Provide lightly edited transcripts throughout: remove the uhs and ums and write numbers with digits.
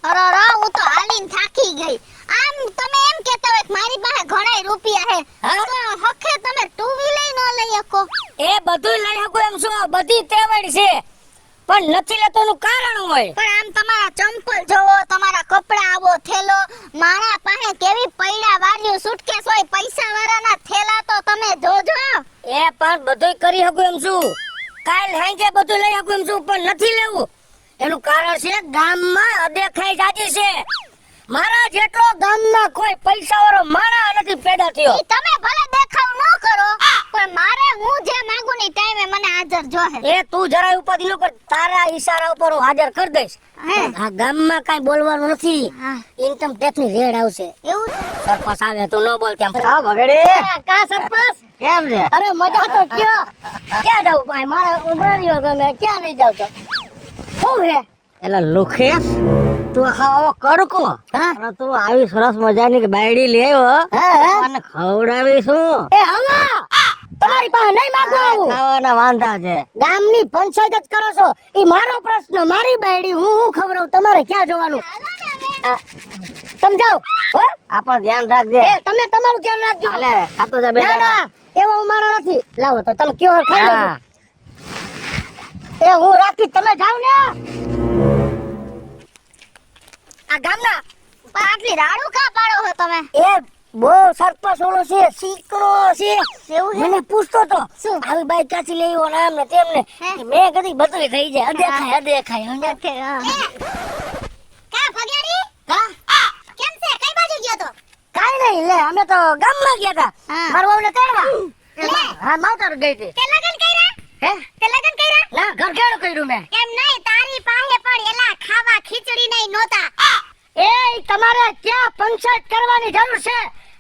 અરે હું તો હાલીને થાકી ગઈ. આમ તમે એમ કહેતા હોય કે મારી પાસે ઘણાય રૂપિયા હે, તો હખે તમે ટુ વ્હીલર ન લઈ શકો. એ બધું લઈ શકું એમ શું? બધી તેવડ છે, પણ નથી લેતો નું કારણ હોય. પણ આમ તમારા ચંપલ જોવો, તમારા કપડા આવો, થેલો, મારા પાસે કેવી પૈડા વાર્યું સુટકેસ હોય, પૈસા વાળાના થેલા તો તમે જોજો. એ પણ બધું કરી શકું એમ શું? કાલ હાંજે બધું લઈ શકું એમ શું? પણ નથી લેવું એનું કારણ છે ગામમાં અદેખાઈ જાજી છે. મારા જેટલો ગામમાં કોઈ પૈસા વાળો માણા નથી પેદા થયો. ઈ તમે ભલે દેખાવ ન કરો, પણ મારે હું જે માંગુ ની ટાઈમે મને હાજર જોહે. એ તું જરાય ઉપાધિ ન કર, તારા ઈશારા ઉપર હું હાજર કરી દઈશ. આ ગામમાં કાઈ બોલવાનું નથી. ઇન્કમ ટેક્સ ની રેડ આવશે. એવું સરપંચ આવે તું ન બોલ કેમ? હા ભગડી, કા સરપંચ કેમ છે? અરે મજા તો કયો? ક્યાં જાવ ભાઈ? મારે ઉભરાણીઓ ગમે, ક્યાં લઈ જાવ છો? શું હે એલા લુખે, તું આવો કડકો, અને તું આવી સરસ મજાની બાયડી લે આવ્યો અને ખવડાવી શું? એ હવા તમારી પાસે નહીં માંગવા આવું. ખાવાના વાંધા છે. ગામની પંચાયત જ કરો છો, ઈ મારો પ્રશ્ન, મારી બાયડી હું ખવડાવું, તમારે ક્યાં જોવાનું? સમજાવ હો? આપણ ધ્યાન રાખજે. એ તમે તમારું ધ્યાન રાખજો. અલે ખાતો જા ના બેટા. ના, એવો હું મારો નથી. લાવો તો તમે કયો ખાઈ લેજો. હા. એ હું રાખી, તમે જાવ ને. આ ગામના પણ આટલી રાડું કા પાડો છો તમે? એ બહુ સરપંચ ઓલો છે, શીકડો છે. એવું છે? મને પૂછતો તો શું? આવી બાઈ ક્યાંથી લઈ આવ્યો ને આમ ને તેમ ને. મેં કદી બધું થઈ જાય, અદેખાય અદેખાય. સમજ્યા? કા ભગાડી? હા? કેમ છે? કઈ બાજુ ગયો તો? કાઈ નહીં, લે અમે તો ગામમાં ગયા હતા હા. મારા વહુને તેડવા. લે. હા, માવતર ગઈ હતી. તે લગન કર્યા? હે? તે લગન કર્યા? ના, ઘર કેળું કર્યું મેં. એમ નહીં, તારી પાસે પણ એલા ખાવા ખીચડી નહીં નહોતા. એ તમારે ક્યાં પંચાયત કરવાની જરૂર છે?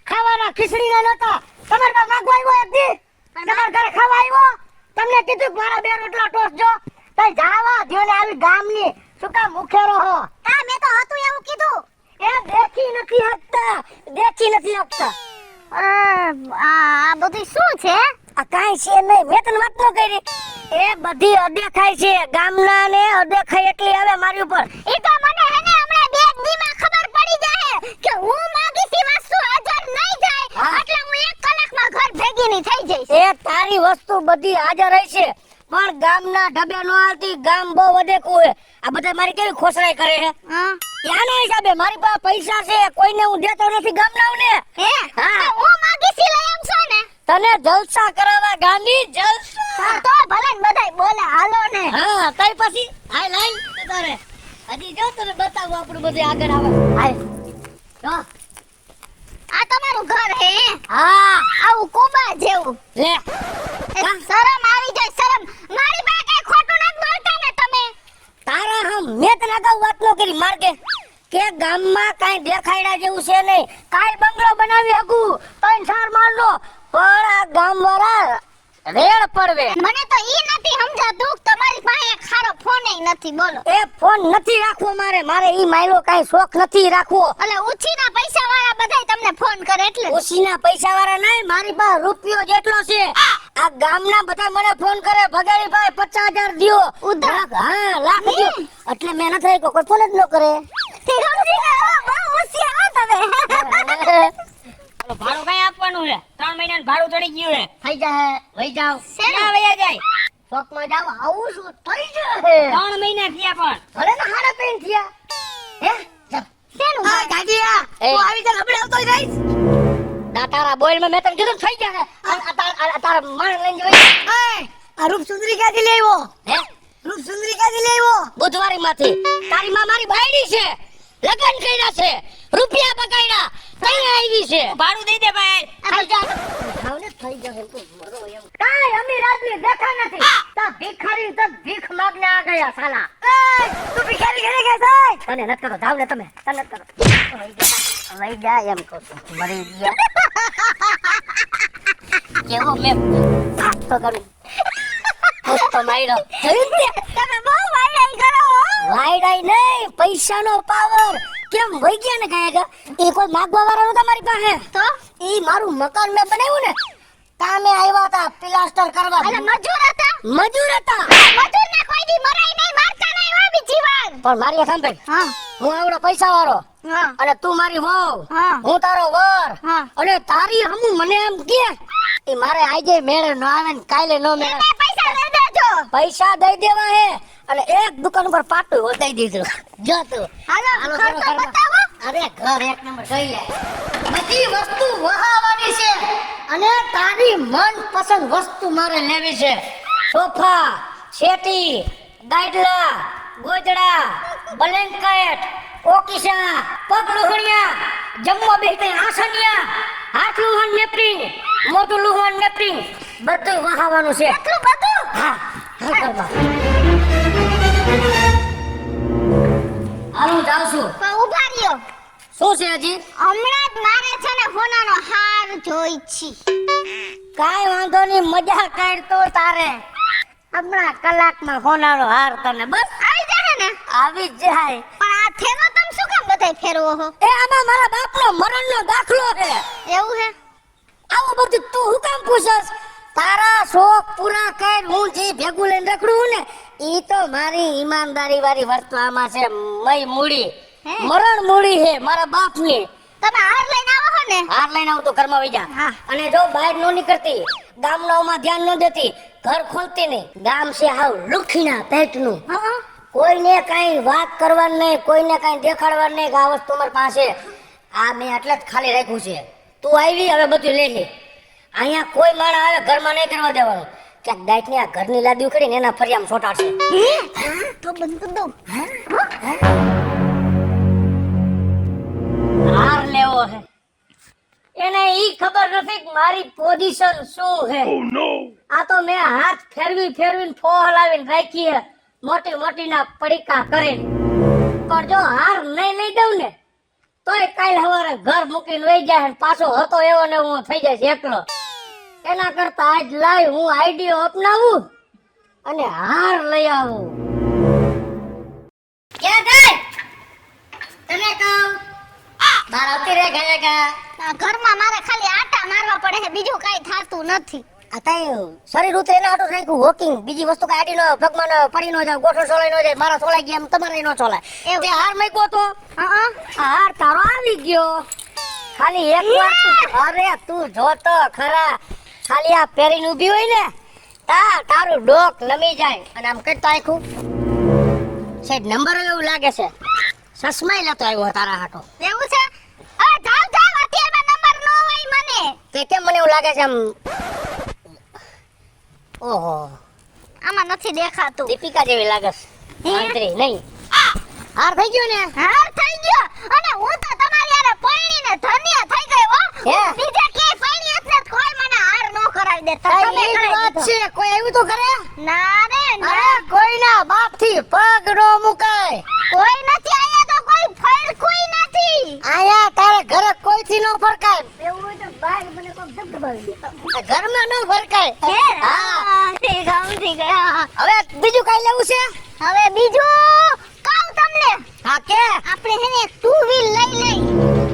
ખાવાના ખીચડી ના નહોતા. તમારે પાસે માંગવા આવ્યો એક દી? તમારા ઘરે ખાવા આવ્યો? તમને કીધું કે મારા બે રોટલા ટોસજો. તઈ જાવા દ્યો ને આવી ગામની શું કામ મુખેરો હો? કા મેં તો હતું એવું કીધું. એ દેખી નથી હકતા, દેખી નથી હકતા. આ બધું શું છે? આ કાંઈ છે નહીં, મેં તને વાત ન કરી. એ બધી અદેખાઈ છે, ગામના ને અદેખાઈ એટલી આવે મારી ઉપર. ઈ તો મને હે ને હમણાં બે દીમાં ખબર પડી જાય કે હું માંગી છી વસ્તુ હાજર નહીં જાય, હા. એટલે હું 1 કલાકમાં ઘર ભેગી ની થઈ જઈશ. એ તારી વસ્તુ બધી હાજર રહી છે, પણ ગામના ઢબે નો આવતી. ગામ બહુ અદેખું હે. આ બધા મારી કેવી ખોસરાઈ કરે છે. હા. ત્યાંના હિસાબે મારી પાસે પૈસા છે, કોઈને હું દેતો નથી ગામનાઓને. હે? હા. તો હું માંગી છી લઈ આમ છો ને? તને જલસા કરાવવા ગાંધી જલસા. હા, તો ભલે ને બધાય બોલે હાલો ને. હા, તઈ પછી હાલ હાલ તારે હજી જો તને બતાવું આપણું બધું આગળ આવે. હાલ જો. આ તમારું ઘર હે? હા આવું કોબા જેવું. લે. શરમ આવી જાય, શરમ. મારી પાસે કઈ ખોટું નથી બોલતા ને તમે. તારા હમ મેં તને અગાઉ વાત ન કરી માર્ગે કે ગામમાં કાંઈ દેખાડ્યા જેવું છે નહીં. કાલ બંગલો બનાવી શકું, 3-4 માળનો, પણ આ ગામવાળા રેડ પડવે. મને તો ઈ નથી સમજાતું કે તમારી પાસે એક સારો ફોન નથી. બોલો. એ ફોન નથી રાખવો મારે ઈ માયલો કાંઈ શોખ નથી રાખવો. એટલે ઉછીના પૈસા વાળા બધાય તમને ફોન કરે એટલે. ઓછીના પૈસા વાળા નહીં, મારી પાસે રૂપિયો જેટલો છે. આ ગામના બધા મને ફોન કરે, ભગાડી ભાઈ 50,000 દ્યો. ઉધાર? હા, લાખ દ્યો. એટલે મેં નથી રાખ્યો, કોઈ ફોન જ ન કરે. બહુ હોશિયાર તમે. ભાડું કઈ આપવાનું છે? 3 મહિનાનું ભાડું ચડી ગયું છે. થઈ જાય, વહી જાવ. શેના? ક્યાં વહ્યા જાય? શોખમાં જાવ, આવું શું થઈ જાય? 3 મહિના થયા પણ. ભલે ને 3.5 થયા. હે? જા. શેનું? હા, ગાજીયા, તું આવી જા, હમણાં આવતો રહીશ. ના, તારા બોલમાં મેં તને કીધું થઈ જાય. આ તારા માણ લઈને જવાય. આ રૂપસુંદરી ક્યાંથી લઈ આવ્યો? હે? રૂપસુંદરી ક્યાંથી લઈ આવ્યો? બુધવારીમાંથી. તારી માં મારી ભાઈડી છે. લગન કર્યા છે, રૂપિયા બગાડ્યા, તઈ આવી છે. ભાડું દઈ દે ભાઈ. થઈ જા. ભાવને થઈ જશે તો મરો એમ. કાઈ અમીર આદમી દેખા નથી. તા ભિખારી તો ભીખ માંગને આ ગયા સાલા. એ તું ભિખારી ઘરે ગયા છે? તને નત કરો, જાવ ને તમે. તને નત કરો. લઈ જા એમ કહું છું. મરી ગયા. કેવો મેં તો કરું. તો માયરો. જોયું ને? તમે બહુ વાયડાઈ કરો હો. વાયડાઈ નહીં, પૈસાનો પાવર. કેમ વઈ ગયા ને કાંઈ એ કોઈ માગવા વાળા નહોતા મારી પાસે. તો ઈ મારું મકાન મેં બનાવ્યું ને, કામે આવ્યા હતા પ્લાસ્ટર કરવા. અલે મજૂર હતા. મજૂર હતા. મજૂરને કોઈ દી મરાય નહીં, મારતા નહીં હો બીજી વાર. પણ મારી વાત સાંભળ. હા હું આવડો પૈસા વાળો હા અને તું મારી વહુ, હા. હું તારો વર, હા. અને તારી હમું મને એમ કે ઈ મારે આજે મેળે ન આવે ને કાલે ન મેળે. એને પૈસા દઈ દેજો. પૈસા દઈ દેવા હે અને એક દુકાન ઉપર પાટું વધાઈ દીધું. જો તું હાલો હાલો, ઘર તો ઘરમાં. બતાવો. અરે ઘર એક નંબર જોઈ લે. બધી વસ્તુ વહાવાની છે અને તારી મનપસંદ વસ્તુ મારે લેવી છે. સોફા, શેટી, ગાડલા, ગોદડા, બ્લેન્કેટ, ઓકીસા, પગ લુહણિયા, જમવા બેસતે આસનિયા, હાથ લુહણ નેપરિંગ, મોટું લુહણ નેપરિંગ, બધું વહાવાનું છે. એટલું બધું. હા હા કરવા. હાલ હું જાઉં છું. પણ ઊભા રહ્યો. શું છે હજી? હમણાં જ મારે છે ને હોનાનો હાર જોઈ છી. કાંઈ વાંધો નહીં, મજા કાઢતો તારે. હમણાં કલાકમાં હોનારો હાર તને બસ આવી જાહે ને. આવી જ જાય. પણ આ થેલો તમે શું કામ બધાય ફેરવો હો? એ આમાં મારા બાપનો મરણનો દાખલો છે. એવું હે? આવું બધું તું હું કામ પૂછસ? તારા શોખ પૂરા કર. હું જે ભેગું લઈને રખડું છું ને ઈ તો મારી ઈમાનદારી વાળી વર્તવામાં છે. મય મૂડી, હે? મરણ મૂડી છે મારા બાપની. તમે હાર લઈને આવો છો ને? હાર લઈને આવું તો ઘરમાં વઈ જા. હા. અને જો બહાર નો નીકળતી, ગામડાઓમાં ધ્યાન ન દેતી, ઘર ખોલતી નહીં. ગામ છે હાવ લુખીના પેટનું. હા કોઈને કાંઈ વાત કરવાનું નહીં, કોઈને કાંઈ દેખાડવાનું નહીં કે આ વસ્તુ મારી પાસે. આ મેં એટલે જ ખાલી રાખ્યું છે. તું આવી હવે બધું લઈ લે. અહીંયા કોઈ માણસ આવે ઘરમાં નહીં કરવા દેવાનું. ક્યાંક દાઈટની આ ઘરની લાદી ઉખડીને એના ફરિયામાં સોટાડશે. તો બંધ કરી દઉં. હાર લેવો છે. એને ઈ ખબર નથી કે મારી પોઝિશન શું છે. આ તો મેં હાથ ફેરવીને ફો હલાવીને રાખી છે, મોટી મોટીના પડીકા કરીને. પણ જો હાર નહીં લઈ દઉં ને તોય કાલ સવારે ઘર મૂકીને વહી જાય ને પાછો હતો એવો ને હું થઈ જાય એકલો. એના કરતા આજ લાવી હું આઈડિયો અપનાવું અને હાર લઈ આવું. ક્યાં જાય તને કહું? બાર આવતી રે ગયા. આ ઘરમાં મારે ખાલી આટા મારવા પડે છે, બીજું કાઈ થાતું નથી. આ તાઈ શરીર ઉતરે એના હાટું રાખ્યું વોકિંગ. બીજી વસ્તુ કાંઈ આડી ન પગમાં ન પડી ન જાય, ગોઠો છોલાઈ ન જાય. મારા છોલાઈ ગયા એમ તમારે ન છોલાય. એવું. તે હાર મૂક્યો તો હા હાર તારો આવી ગયો. ખાલી એક વાર અરે તું જોતો ખરા. ખાલી આ પહેરીને ઊભી હોય ને તારું ડોક નમી જાય. અને આમ કરતો આખું સાહેબ નંબર એવું લાગે છે. સસમાઈ લેતો આવ્યો તારા હાટો. એવું છે? હવે જાવ અત્યારમાં નંબર નો હોય મને. તે કેમ મને એવું લાગે છે આમ? ઓહો, આમાં નથી દેખાતું. દીપિકા જેવી લાગે છે. આંતરી નહીં. હાર થઈ ગયો ને? હાર થઈ ગયો. અને હું તો તમારી હારે પરણીને ધન્ય થઈ ગઈ હો. હે? બીજે ક્યાંય પરણી જ નથી. કોઈ મને હાર નો કરાવી દે. તાઈ તમે ઈ જ કરાવી વાત દીધો. છે. કોઈ આવ્યું તો ખરે? ના રે ના. અરે કોઈના બાપથી પગ નો મુકાય. કોઈ નથી અહીંયા, તો કોઈ ફરકુઈ નથી. આયા તારે ઘરે કોઈથી નો ફરકાય. એવું હોય તો બહાર મને કોઈ ધબધબાવી દે. આ ઘરમાં નો ફરકાય. હે? હા. ઠીક, સમજી ગયા. હવે બીજું કઈ લેવું છે? હવે બીજું કહું તમને. હા કે? આપણે હે ને ટુ વ્હીલ લઈ લઈ.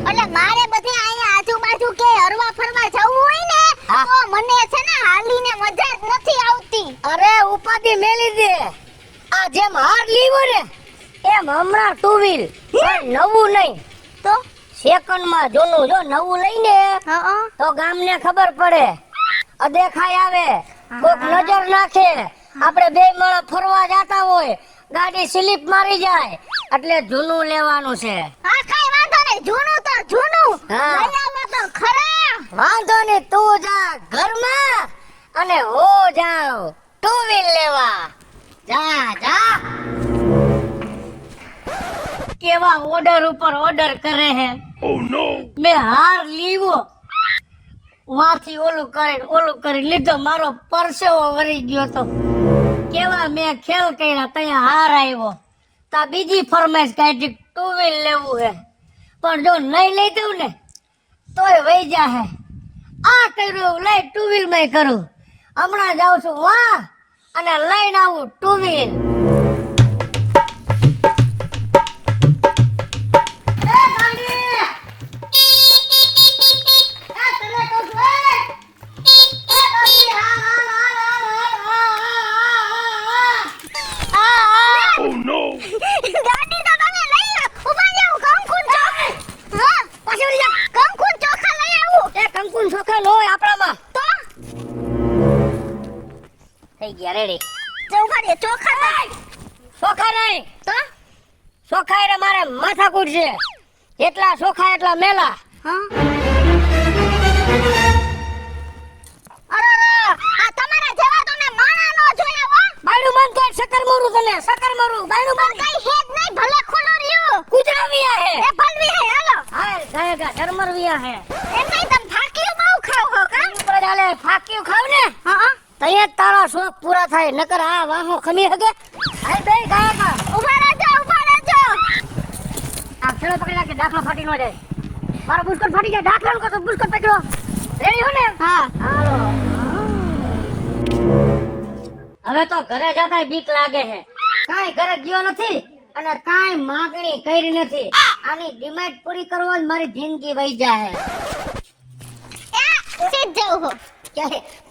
એટલે મારે બધે અહીંયા આજુબાજુ કે હરવા ફરવા જવું હોય ને હા. તો મને છે ને હાલીને મજા જ નથી આવતી. અરે ઉપાધિ મેલી દે. આ જેમ હાર લીવો ને એમ હમણાં ટુ વ્હીલ. પણ નવું નહીં, તો સેકન્ડમાં જૂનું. જો નવું લઈને હા તો ગામને ખબર પડે, અદેખાય આવે, કોક નજર નાખે. આપણે બે માળા ફરવા જાતા હોય, ગાડી સ્લીપ મારી જાય, એટલે જૂનું લેવાનું છે. હા કઈ વાંધો નહીં. જૂનું તો જૂનું હા. લઈ આવો તો ખરા. વાંધો નહીં, તું જા ઘરમાં અને હું જાઉં ટુ વ્હીલ લેવા. જા જા. કેવા ઓર્ડર ઉપર ઓર્ડર કરે હે. મેં હાર લીવો, વાથી ઓલું કરી લીધો. મારો પરસેવો વરી ગયો તો. કેવા મેં ખેલ કર્યા, ત્યાં હાર આવ્યો. તા બીજી ફરમાઈશ કાઢી ટુ વ્હીલ લેવું હે. પણ જો નહીં લઈ દઉં ને તોય વહી જાહે. આ કર્યું લઈ ટુ વ્હીલ માં કરું. હમણાં જાઉં છું વાહ અને લઈને આવું ટુ વ્હીલ. એ રેડી ઉભા રહે ચોખા નહીં. ચોખા નહીં તો ચોખા એટલે મારે માથાકૂટ છે એટલા ચોખા એટલા મેલા હા અરે આ તમારા જેવા તો મેં માણા નો જોયા હો. બાયણું બંધ કર શક્કર મોરું તને શક્કર મોરું બાયણું બંધ કઈ હેડ નહીં ભલે ખુલ્લું રહ્યું. કુજરાવિયા હે એ ભલવી હે હાલો. હાય ગાયગા ધર્મરવિયા હે એમ નહીં તમે ફાક્યું બહુ ખાવ હો કા. ઉપર ચાલે ફાક્યું ખાવ ને હા તઈએ તારા શોખ પૂરા થાય નકર આ વાહો ખમી હગે હાય બે ગાયગા ઉભા રહેજો આ ખેડો પકડી રાખે દાખલો ફાટી ન જાય મારો બુસ્કટ ફાટી જાય દાખલો કો તો બુસ્કટ પકડો રેડી હો ને હા હાલો હવે તો ઘરે જતા બીક લાગે છે કાઈ ઘરે ગયો નથી અને કાઈ માંગણી કરી નથી આની ડિમાન્ડ પૂરી કરવા જ મારી જિંદગી વહી જાય એ સીધ જાવ હો.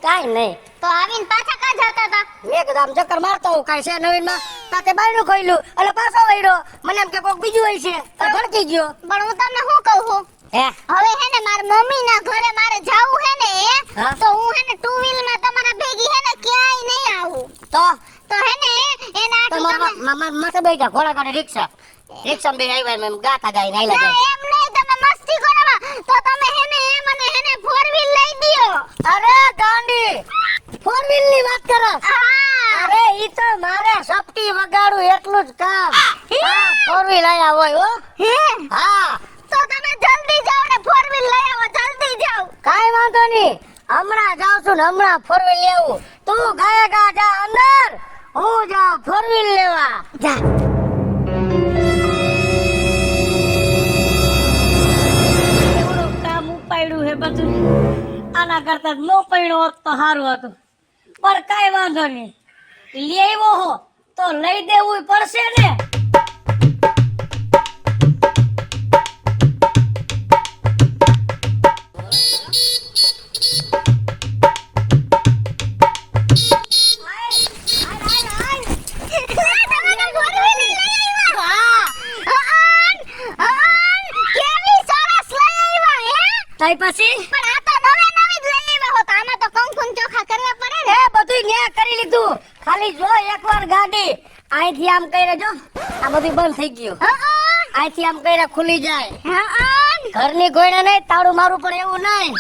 કાઈ નહીં તો આવીને પાછા કા જતા હતા. મેં કીધું આમ ચક્કર મારતો હું કાઈ છે નવીન માં તાતે બાયણું ખોલ્યું એટલે પાછો વળ્યો મને એમ કે કોક બીજું હોય છે તો ભડકી ગયો પણ હું તમને શું કહું છું હે હવે હે ને માર મમ્મી ના ઘરે મારે જાવું હે ને હા? તો હું હે ને ટુ વ્હીલ માં તમારા ભેગી હે ને ક્યાંય નહીં આવું. તો હે ને એના તો આટલું તમે મામા માથે બેઠા ઘોડા ગાડી રિક્ષા બે આવ્યા એમ ગાતા ગાઈ નાઈ ના, લાગે એમ નહીં તમે મસ્તી કરો માં. તો તમે હે ને મને હે ને ફોર વ્હીલ લઈ દ્યો. અરે ગાંડી ફોર વ્હીલ ની વાત કરો હા અરે ઈ તો મારે સપટી વગાડું એટલું જ કામ ફોર વ્હીલ આયા હોય હો હે હા તો તમે જલ્દી જાઓ ને ફોર વ્હીલ લઈ આવો જલ્દી જાઓ. કાઈ વાંધો નહીં હમણાં જાઉં છું ને હમણાં ફોર વ્હીલ લેવું તું ગાયગા જા અંદર હું જાઉં ફોર વ્હીલ લેવા જા એવડું કામ ઉપાડ્યું હે બધું આના કરતા નો પડ્યો હોત તો સારું હતું પણ કાઈ વાંધો નહીં લેવો હો તો લઈ દેવું પડશે ને તાઈ પછી બધું ન્યા કરી લીધું ખાલી જો એકવાર ગાડી અહીંથી આમ કરીને જો આ બધું બંધ થઈ ગયું અહીંથી આમ કરીને ખુલી જાય ઘરની ગોયણા નહીં તાળું મારું પણ એવું નહીં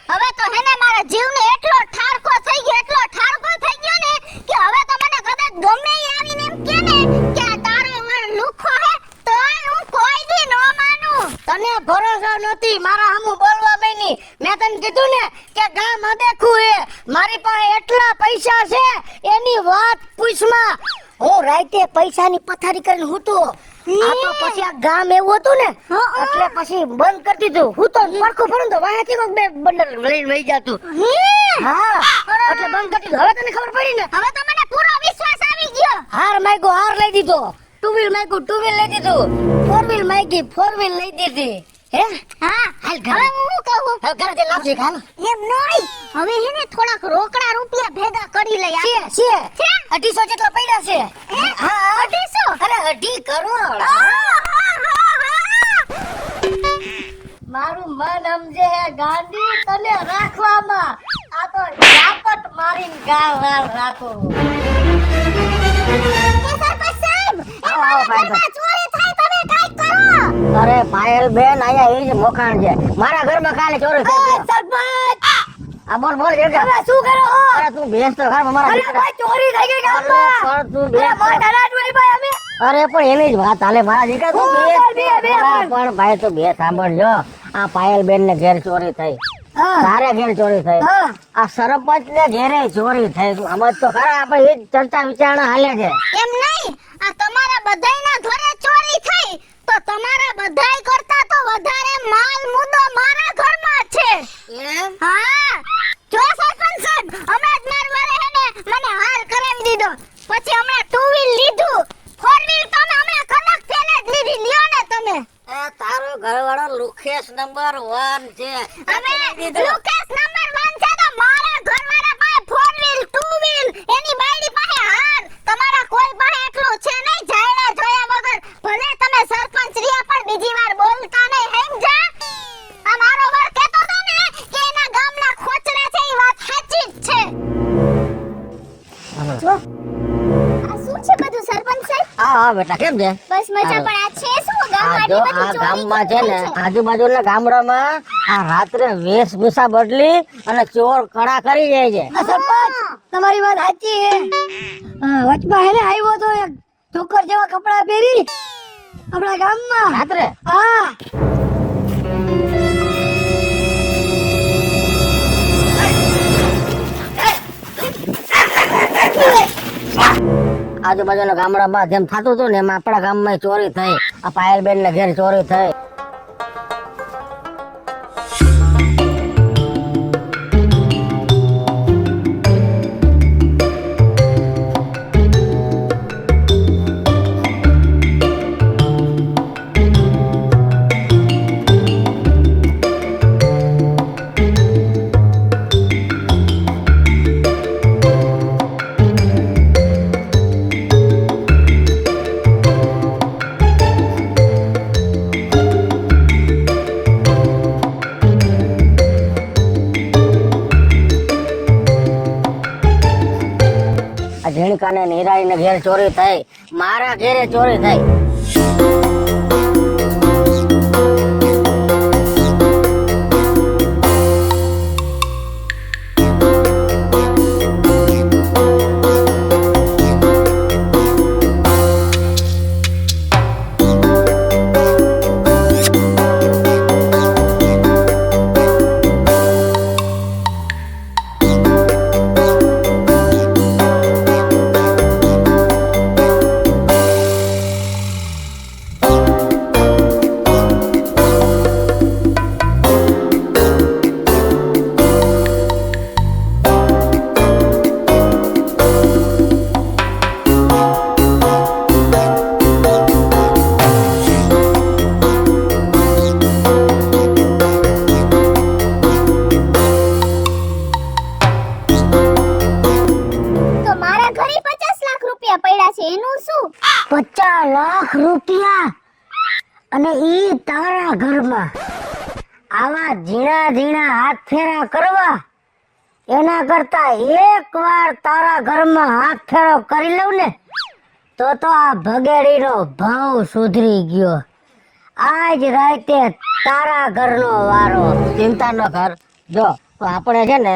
હવે તો હેને મારા જીવને એટલો ઠારકો થઈ ગયો ને કે હવે તો મને કદાચ ગમે ઈ આવીને એમ કે ને કે આ તારો વર લુખો હે તોય હું કોઈ દી નો માનું. તને ભરોસો નથી મારા હમું બોલવા બેની મેં તને કીધું ને કે ગામ અદેખું હે મારી પાસે એટલા પૈસા છે એની વાત પૂછમાં હું રાતે પૈસાની પથારી કરીને હૂતો આ તો પછી આ ગામ એવું હતું ને એટલે પછી બંધ કરી દીધું હું તો પરખું ફરું તો વાહેથી કોક બે બંડલ લઈને વહી જાતું હા એટલે બંધ કરી દીધું હવે તને ખબર પડી ને હવે તો મને પૂરો વિશ્વાસ આવી ગયો. હાર માગ્યો હાર લઈ દીધો ટુ વ્હીલ માગ્યું ટુ વ્હીલ લઈ દીધું ફોર વ્હીલ માગી ફોર વ્હીલ લઈ દીધી હે હા હાલ હવે હું કહું હવે ઘરે જઈને લાવજે હાલ એમ નહીં હવે હેને થોડાક રોકડા રૂપિયા ભેગા કરી લઈ છે છે 250 જેટલા પડ્યા છે હા 250? અરે 2.5 કરોડ મારું મન સમજે હે ગાંડી તને રાખવામાં આ તો ઝાપટ મારીને ગાળ રાખો અરે પાયલ બેન આયા એ જ મોકાણ છે મારા ઘરમાં કાલે ચોરી થઈ ગઈ સરપંચ આ બોલ બોલ હવે શું કરો અરે તું બેસ તો ખરા મારા અરે ભાઈ ચોરી થઈ ગઈ ગામમાં પણ તું બેસ મારા ડરાડુરી ભાઈ અમે અરે પણ એની જ વાત હાલે મારા દીકરા તું પણ ભાઈ તું બે સાંભળજો આ પાયલ બેન ને ઘેર ચોરી થઈ તારે ઘેર ચોરી થઈ આ સરપંચ ને ઘેરે ચોરી થઈ સમજ તો ખરા આપણે એ જ ચર્ચા વિચારણા હાલે છે એમ નહીં આ તમારા બધાયના ઘરે ચોરી થઈ તો તમારા બધાય કરતા તો વધારે માલ મુદ્દો મારા ઘરમાં છે. એમ હા જો સરપંચ સાહેબ હમણાં જ માર વારે હેને મને હાર કરાવી દીધો પછી હમણાં ટુ વ્હીલ લીધું ફોર વ્હીલ તો અમે હમણાં કલાક પહેલા જ લીધી લ્યો ને તમે તારો ઘરવાળો લુખેશ નંબર 1 છે અમે લુકેશ નંબર 1 છે તો મારા ઘરવાળા પાસે ફોર વ્હીલ ટુ વ્હીલ એની બાયડી પાસે હાર તમારા કોઈ પાસે એટલું છે નહીં જાયડા જોયા વગર ભલે તમે સરપંચ રહ્યા પણ બીજી વાર બોલતા નહીં સમજા આ મારો વર કહેતો તો ને કે એના ગામના ખોચડા છે એ વાત સાચી જ છે. જો હા બેટા કેમ છે બસ મજા. પણ આ છે શું આ જો ગામમાં આ ગામમાં છે ને આજુબાજુના ગામડામાં આ રાત્રે વેશભૂષા બદલી અને ચોર કડા કરી જાય છે. સરપંચ તમારી વાત સાચી છે. વચમાં હેને આવ્યો તો એક છોકર જેવા કપડા પહેરી આપણા ગામમાં રાત્રે હા આજુબાજુના ગામડામાં જેમ થતું હતું ને એમ આપણા ગામમાં ચોરી થઈ. આ પાયલબેન ને ઘેર ચોરી થઈ. આ ઝીણકા ને નિરાઈ ને ઘેર ચોરી થઈ. મારા ઘેરે ચોરી થઈ. તો મારા ઘરે 50 લાખ રૂપિયા પડ્યા છે એનું શું? 50 લાખ રૂપિયા અને ઈ તારા ઘરમાં આવા ઝીણા ઝીણા હાથ ફેરા કરવા એના કરતા એકવાર તારા ઘરમાં હાથ ફેરો કરી લઉં ને તો આ ભગેડીનો ભાવ સુધરી ગયો. આજ રાતે તારા ઘરનો વારો. ચિંતા ન કર. જો તો આપણે છે ને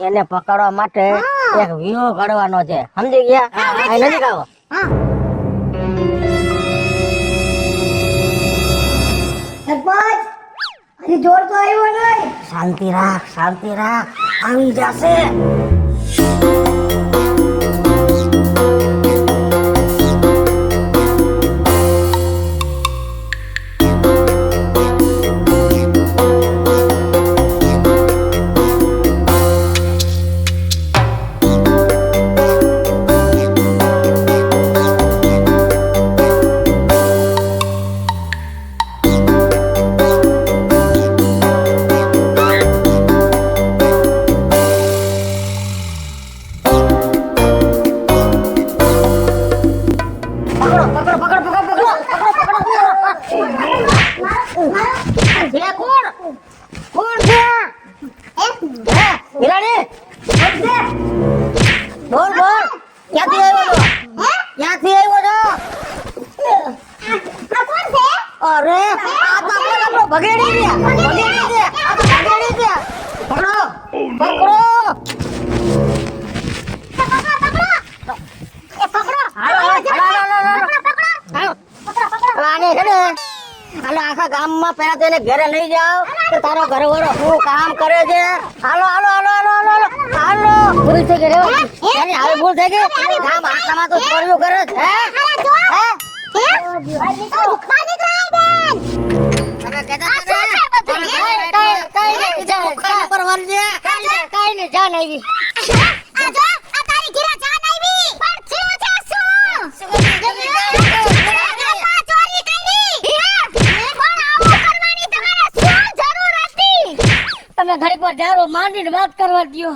એને પકડવા માટે એક વ્યૂહ ઘડવાનો છે. સમજી ગયા? અહીં નજીક આવો. સરપંચ હજી જોર તો આવ્યો નહીં. શાંતિ રાખ, શાંતિ રાખ. આવી જશે. બોલ બોલ. ક્યાંથી આવ્યો છો? ક્યાંથી આવ્યો છો? આ કોણ છે? અરે આ તો આપણો ભગેડી છે. ભગેડી છે. આ તો ભગેડી છે. પકડો પકડો. આને છે ને હાલો આખા ગામમાં પેલા તો એને ઘરે લઈ જાઓ તો તારો ઘરવાળો શું કામ કરે છે. હાલો હાલો હાલો હાલો હાલો હાલો. ભૂલ થઈ ગઈ રે. એની હવે ભૂલ થઈ ગઈ. ગામ આખામાં તો ચોરીઓ કરે છે. તમે ઘડીક વાર જારો માંડીને વાત કરવા દો.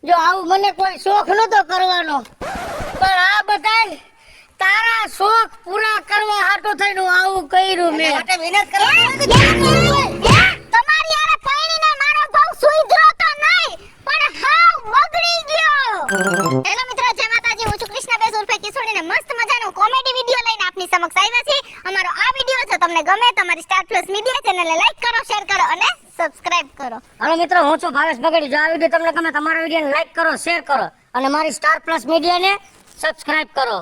જો આવું મને કોઈ શોખ નતો કરવાનો પણ આ બધાય તારા શોખ પૂરા કરવા હાટો થઈને હું આવું કર્યું મેં. મહેનત તમારી આરે પૈણીને મારો ભાવ સુધરો તો નહીં પણ હાવ બગડી ગયો. હેલો મિત્રો, જય માતાજી. હું છું કૃષ્ણાબેન ઉર્ફે કિશોરીને મસ્ત મજાનો કોમેડી વિડિયો લઈને આપની સમક્ષ આવ્યા છીએ. અમારો આ વિડિયો જો તમને ગમે તો અમારી સ્ટાર પ્લસ મીડિયા ચેનલને લાઈક કરો, શેર કરો અને સબસ્ક્રાઇબ કરો. હાલો મિત્રો, હું છું ભાવેશ બગડી. જો આ વિડીયો તમને ગમે તો મારા વિડીયોને લાઈક કરો, શેર કરો અને મારી સ્ટાર પ્લસ મીડિયાને સબસ્ક્રાઇબ કરો.